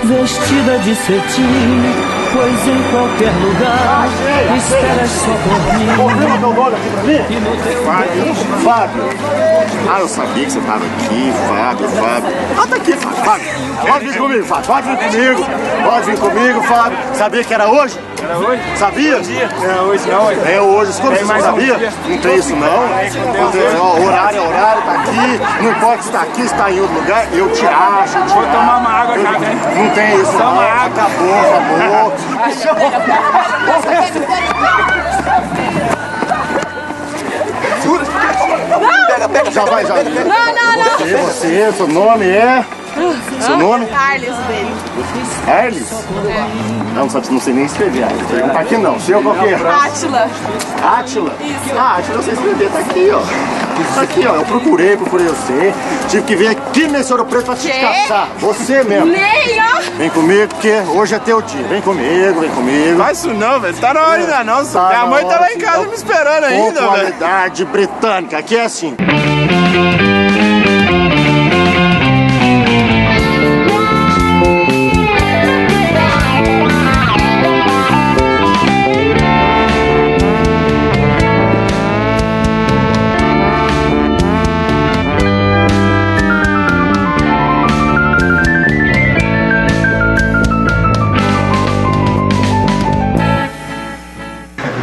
vestida de cetim, pois em qualquer lugar esperas só por mim. Confirma meu nome aqui pra mim? Fábio. Ah, eu sabia que você tava aqui, Fábio. Ah, tá aqui, Fábio. Pode vir comigo, Fábio. Pode vir comigo, Fábio. Sabia que era hoje? Era hoje? Sabia? É hoje, não. É hoje. Como você não sabia? Não tem isso, não. O horário, tá aqui. Não importa se tá aqui, se tá em outro lugar. Eu te acho. Vou tomar uma água já, né? Não tem isso, não. Toma água. Acabou. Pega. Já vai. Não. Você, seu nome é... Seu nome? Arles dele. Arles? Não sei nem escrever, Arles. Pergunta aqui não. Seu qual que é? Átila. Átila? Isso. Ah, Átila eu sei escrever, tá aqui, ó. Tá aqui, ó. Eu procurei você. Tive que vir aqui nesse Ouro Preto pra te caçar. Você mesmo. Nem, ó. Vem comigo, porque hoje é teu dia. Vem comigo. Faz isso não, velho. Tá na hora ainda não. Minha mãe tá lá em casa me esperando ainda, velho. Pontualidade britânica. Aqui é assim.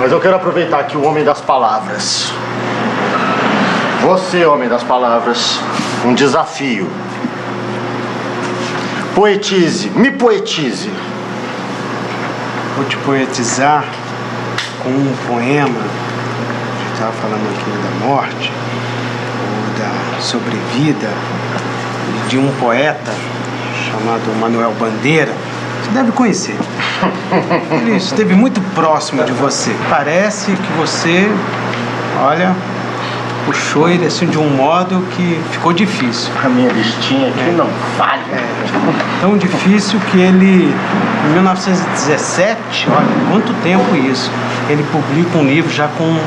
Mas eu quero aproveitar aqui o homem das palavras. Você, homem das palavras, um desafio. Me poetize. Vou te poetizar com um poema. A gente estava falando aqui da morte, ou da sobrevida, de um poeta chamado Manuel Bandeira. Você deve conhecer. Ele esteve muito próximo de você. Parece que você, olha, puxou ele assim de um modo que ficou difícil. A minha listinha aqui não falha. Tão difícil que ele, em 1917, olha, quanto tempo isso, ele publica um livro já com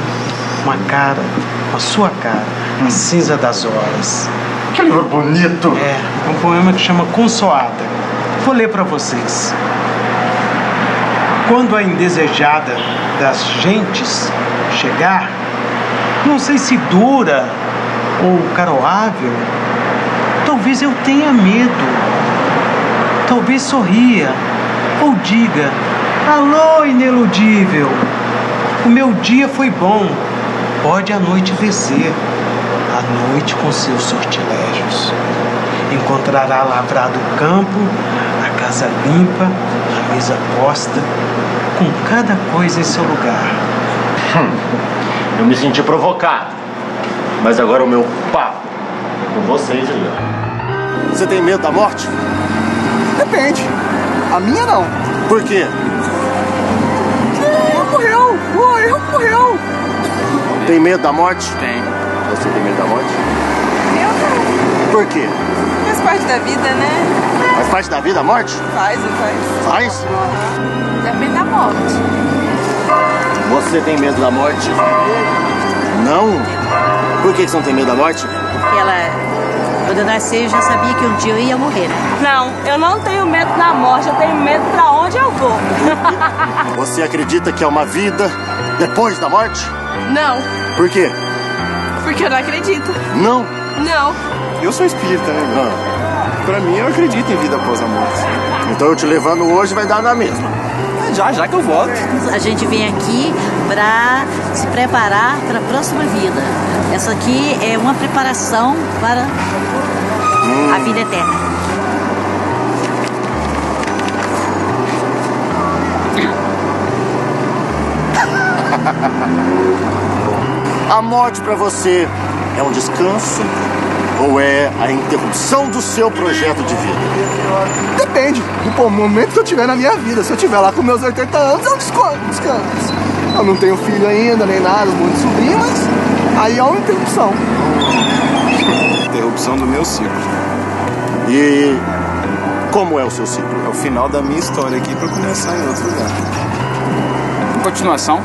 uma cara, com a sua cara, A Cinza das Horas. Que livro bonito! É um poema que chama Consoada. Vou ler para vocês. Quando a indesejada das gentes chegar, não sei se dura ou caroável, talvez eu tenha medo, talvez sorria ou diga: alô, ineludível, o meu dia foi bom, pode a noite descer, a noite com seus sortilégios. Encontrará lavrado o campo, a casa limpa, a mesa posta, com cada coisa em seu lugar. Eu me senti provocado, mas agora o meu papo é com vocês aí, ó. Você tem medo da morte? Depende. A minha não. Por quê? Morreu. Tem medo da morte? Tem. Você tem medo da morte? Eu não. Por quê? Faz parte da vida, né? Faz parte da vida a morte? Faz. Faz? Depende da morte. Você tem medo da morte? Não? Por que você não tem medo da morte? Quando eu nasci, eu já sabia que um dia eu ia morrer. Não, eu não tenho medo da morte, eu tenho medo pra onde eu vou. Você acredita que é uma vida depois da morte? Não, Por quê? porque eu não acredito. Não? Não. Eu sou espírita, né? Pra mim, eu acredito em vida após a morte. Então eu te levando hoje vai dar na mesma. Já que eu volto. A gente vem aqui para se preparar para a próxima vida. Essa aqui é uma preparação para a vida eterna. A morte pra você é um descanso ou é a interrupção do seu projeto de vida? Depende do momento que eu tiver na minha vida. Se eu tiver lá com meus 80 anos, eu descanso. Eu não tenho filho ainda, nem nada, muito sobrinho, mas aí é uma interrupção. Interrupção do meu ciclo. E como é o seu ciclo? É o final da minha história aqui pra começar em outro lugar. Continuação.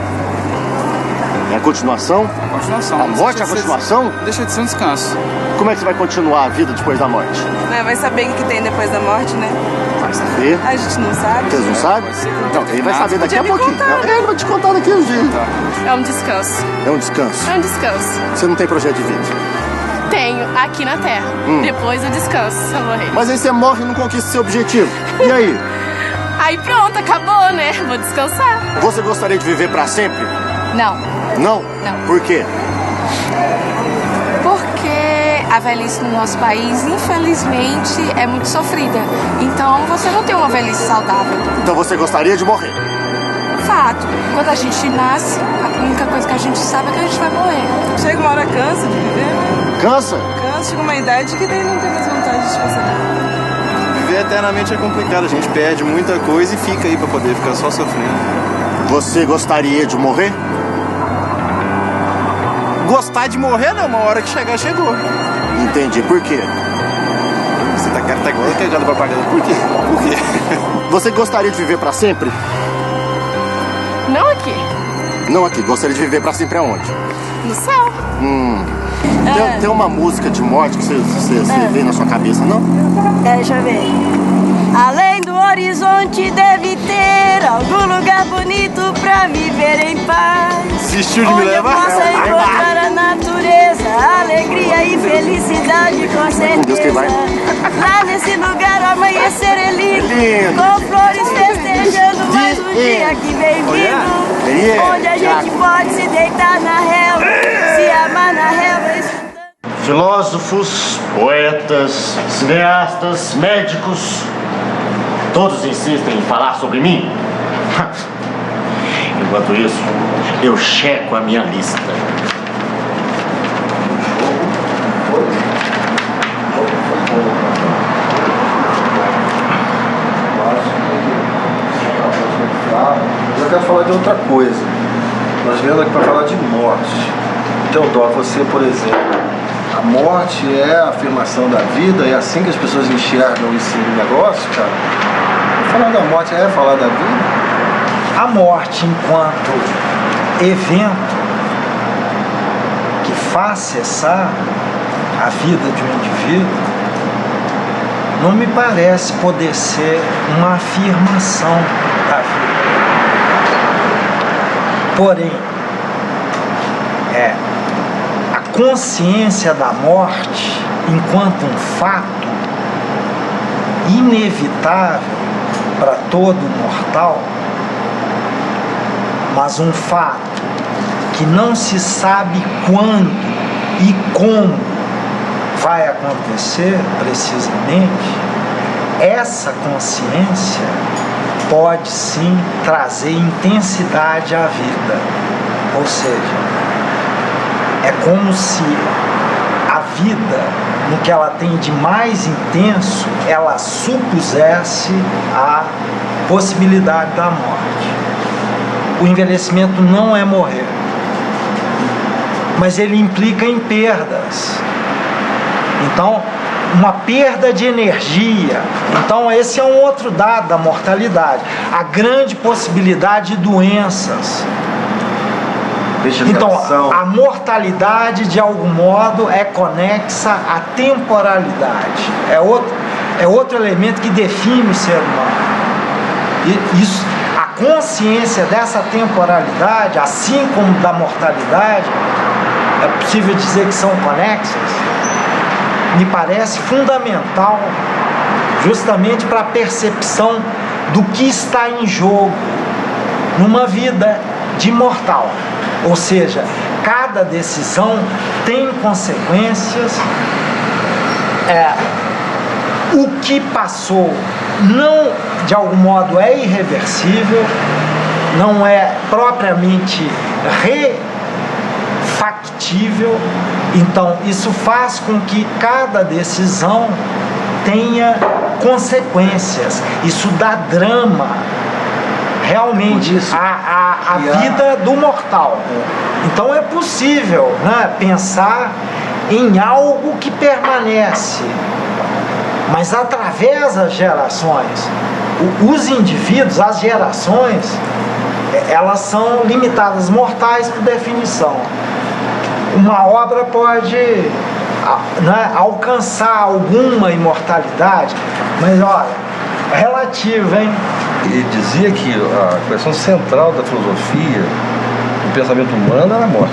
É a continuação? Continuação. A morte é a continuação? Deixa de ser um descanso. Como é que você vai continuar a vida depois da morte? Na Vai saber o que tem depois da morte, né? Vai saber. A gente não sabe. Vocês não sabem? Então, ele vai saber daqui a podia me pouquinho. contar, né? Ele vai te contar daqui a uns dias. É um descanso. É um descanso. É um descanso. Você não tem projeto de vida. Tenho aqui na Terra. Depois eu descanso se eu morrer. Mas aí você morre e não conquista seu objetivo. E aí? Aí pronto, acabou, né? Vou descansar. Você gostaria de viver pra sempre? Não. Não? Não. Por quê? Porque a velhice no nosso país, infelizmente, é muito sofrida. Então você não tem uma velhice saudável. Então você gostaria de morrer? Fato. Quando a gente nasce, a única coisa que a gente sabe é que a gente vai morrer. Chega uma hora, cansa de viver, né? Cansa? Cansa, chega uma idade que daí não tem mais vontade de fazer nada. Viver eternamente é complicado, a gente perde muita coisa e fica aí pra poder ficar só sofrendo. Você gostaria de morrer? Gostar de morrer não, uma hora que chegar, chegou. Entendi. Por quê? Você tá igual que já da propaganda. Por quê? Por quê? Você gostaria de viver pra sempre? Não aqui, Não aqui. Gostaria de viver pra sempre aonde? no céu. Tem uma música de morte que você vê na sua cabeça, não? Deixa eu ver. Além do horizonte deve ter algum lugar bonito pra viver em paz. Desistiu de me Onde eu levar? possa encontrar a natureza, alegria e felicidade com Deus que vai. certeza. Lá nesse lugar o amanhecer é lindo, Lindo. com flores festejando mais um dia que vem vindo. Yeah. Onde a gente pode se deitar na relva, se amar na relva. Filósofos, poetas, cineastas, médicos, todos insistem em falar sobre mim. Enquanto isso, eu checo a minha lista. Eu quero falar de outra coisa. Nós viemos aqui para falar de morte. Teodoro, você, por exemplo, a morte é a afirmação da vida, é assim que as pessoas enxergam esse negócio, cara? Falar da morte é falar da vida? A morte enquanto evento que faz cessar a vida de um indivíduo não me parece poder ser uma afirmação da vida. Porém, a consciência da morte enquanto um fato inevitável para todo mortal, mas um fato que não se sabe quando e como vai acontecer precisamente, essa consciência pode sim trazer intensidade à vida. Ou seja, é como se a vida, no que ela tem de mais intenso, ela supusesse a possibilidade da morte. O envelhecimento não é morrer, mas ele implica em perdas. Então, uma perda de energia. Então, esse é um outro dado da mortalidade. A grande possibilidade de doenças. Então, a mortalidade, de algum modo, é conexa à temporalidade. É outro elemento que define o ser humano. E isso, a consciência dessa temporalidade, assim como da mortalidade, é possível dizer que são conexas, me parece fundamental justamente para a percepção do que está em jogo numa vida de mortal. Ou seja, cada decisão tem consequências. O que passou não, de algum modo, é irreversível, não é propriamente factível. Então isso faz com que cada decisão tenha consequências. Isso dá drama realmente a vida do mortal. Então é possível, né, pensar em algo que permanece, mas através das gerações. Os indivíduos, as gerações, elas são limitadas, mortais por definição. Uma obra pode né, alcançar alguma imortalidade, mas olha, é relativo, hein? Ele dizia que a questão central da filosofia, do pensamento humano, era a morte.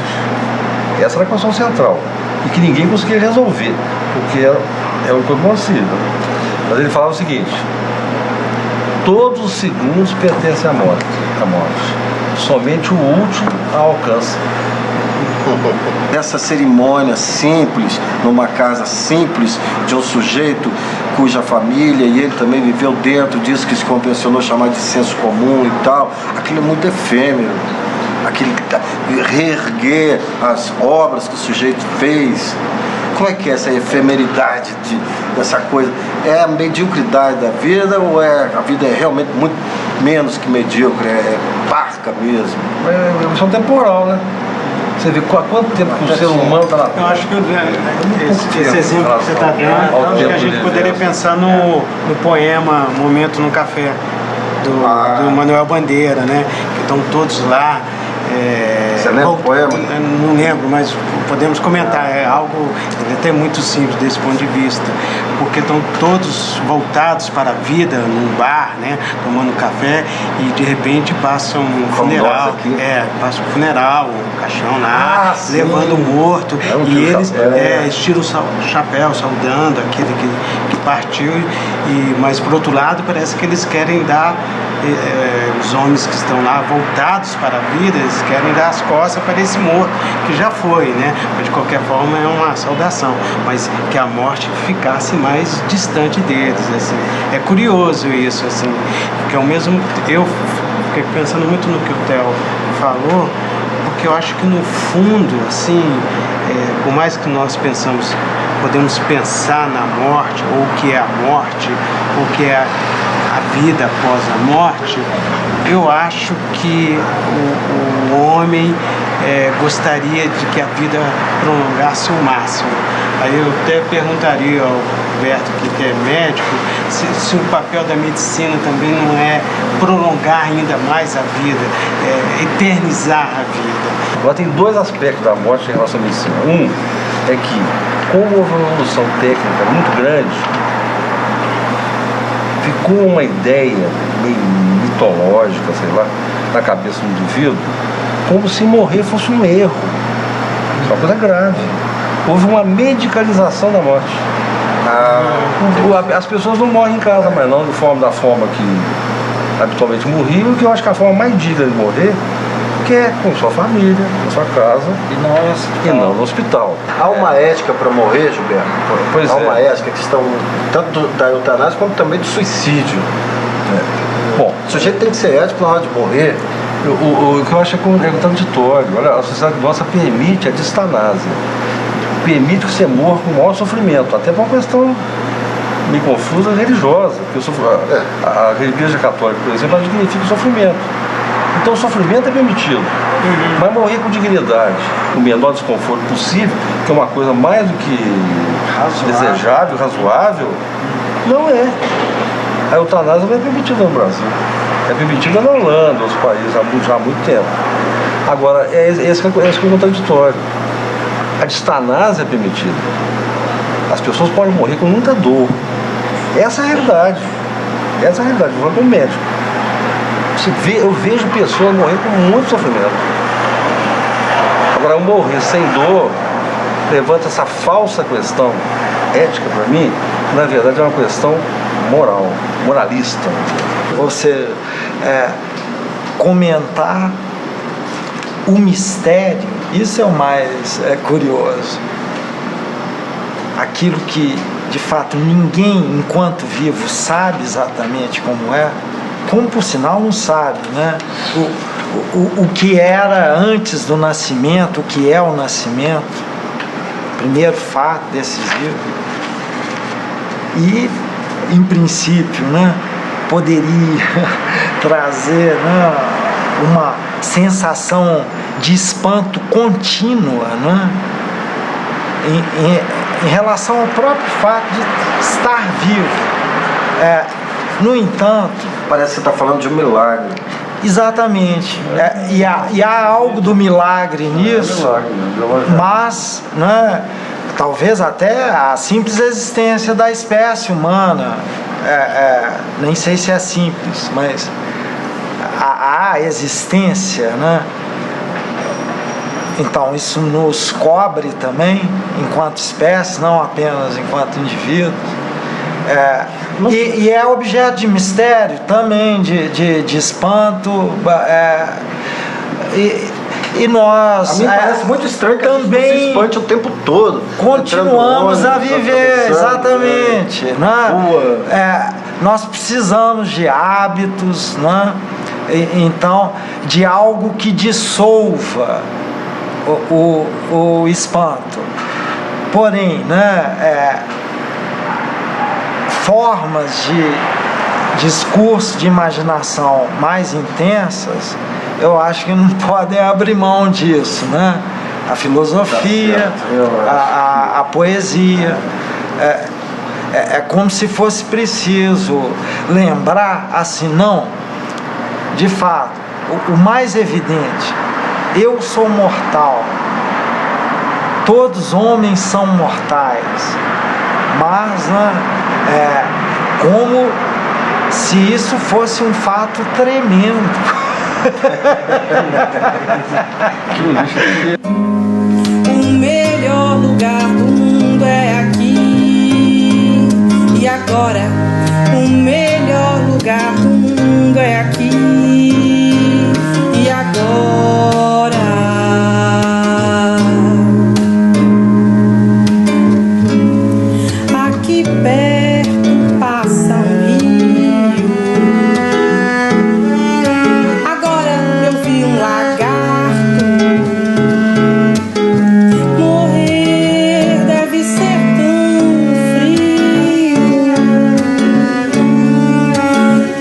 Essa era a questão central. E que ninguém conseguia resolver, porque é o incognoscível. Mas ele falava o seguinte: todos os segundos pertencem à morte. Somente o último a alcança. Essa cerimônia simples, numa casa simples, de um sujeito cuja família e ele também viveu dentro disso que se convencionou chamar de senso comum e tal, aquilo é muito efêmero. Aquele reerguer as obras que o sujeito fez. Como é que é essa efemeridade dessa coisa? É a mediocridade da vida ou a vida é realmente muito menos que medíocre, é parca mesmo? É questão temporal, né? Você vê quanto tempo que o ser humano está na Terra. Eu acho que esse exemplo que você está dando, acho que a gente poderia pensar no poema Momento no Café, do Manuel Bandeira, né? Que estão todos lá. Você lembra o poema? Não lembro, mas podemos comentar. É algo até muito simples desse ponto de vista, porque estão todos voltados para a vida num bar, né, tomando café, e de repente passa um funeral, passa um funeral, um caixão lá, levando o morto, e eles tiram o chapéu, saudando aquele que partiu, mas por outro lado parece que eles querem dar, os homens que estão lá voltados para a vida, eles querem dar as costas para esse morto que já foi, né? Mas de qualquer forma é uma saudação, mas que a morte ficasse mais distante deles, assim. É curioso isso, assim, porque ao mesmo eu fiquei pensando muito no que o Theo falou, porque eu acho que no fundo, assim, por mais que nós podemos pensar na morte, ou o que é a morte, ou o que é a vida após a morte, eu acho que o homem gostaria de que a vida prolongasse o máximo. Aí eu até perguntaria ao Roberto, que é médico, se o papel da medicina também não é prolongar ainda mais a vida, eternizar a vida. Agora tem dois aspectos da morte em relação à medicina. Um é que, como houve uma evolução técnica muito grande, ficou uma ideia meio mitológica, sei lá, na cabeça do indivíduo, como se morrer fosse um erro. Isso é uma coisa grave. Houve uma medicalização da morte. As pessoas não morrem em casa, mas não da forma que habitualmente morriam, que eu acho que a forma mais digna de morrer, que é com sua família, com sua casa, e não no hospital. Há uma ética para morrer, Gilberto? Pois há uma ética, questão tanto da eutanásia como também do suicídio. Bom, o sujeito tem que ser ético na hora de morrer. O que eu acho é contraditório. Olha, a sociedade nossa permite a distanásia, permite que você morra com o maior sofrimento, até por uma questão meio confusa religiosa, porque a igreja católica, por exemplo, ela dignifica o sofrimento. Então o sofrimento é permitido, mas morrer com dignidade, o menor desconforto possível, que é uma coisa mais do que desejável, razoável, não é. A eutanásia não é permitida no Brasil, é permitida na Holanda, outros países, já há muito tempo. Agora, esse que é contraditório. A distanásia é permitida. As pessoas podem morrer com muita dor. Essa é a realidade. Essa é a realidade, eu vou como médico. Eu vejo pessoas morrer com muito sofrimento. Agora, morrer sem dor levanta essa falsa questão ética para mim, que na verdade é uma questão moral, moralista. Você comentar o mistério, isso é o mais curioso. Aquilo que, de fato, ninguém, enquanto vivo, sabe exatamente como é, como por sinal não sabe, né? O que era antes do nascimento, o que é o nascimento, primeiro fato decisivo. E, em princípio, né, poderia trazer, né, uma sensação de espanto contínua, né, em relação ao próprio fato de estar vivo. No entanto... Parece que você está falando de um milagre. Exatamente. E há algo do milagre nisso, mas, né, talvez até a simples existência da espécie humana, nem sei se é simples, mas a existência, né? Então isso nos cobre também enquanto espécie, não apenas enquanto indivíduos. E é objeto de mistério também, de espanto. E nós a mim parece muito estranho que também a gente se espante o tempo todo. Continuamos a viver, exatamente. Né? Nós precisamos de hábitos, né? Então, de algo que dissolva o espanto. Porém, né, formas de discurso, de imaginação mais intensas, eu acho que não podem abrir mão disso, né? A filosofia, a poesia. É como se fosse preciso lembrar, assim, não, de fato, o mais evidente, eu sou mortal, todos os homens são mortais, mas, né, como se isso fosse um fato tremendo. O melhor lugar do mundo é aqui. E agora, o melhor lugar do mundo é aqui. E agora, aqui perto passa um rio. Agora eu vi um lagarto morrer, deve ser tão frio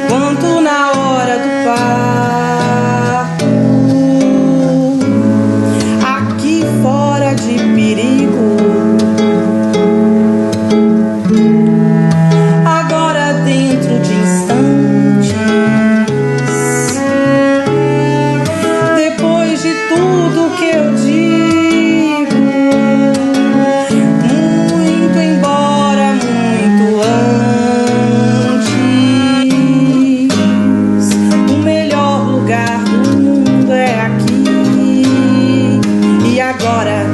quanto na hora do parto. Aqui fora de perigo, agora dentro de instantes, depois de tudo que eu digo, muito embora, muito antes, o melhor lugar do mundo é aqui. E agora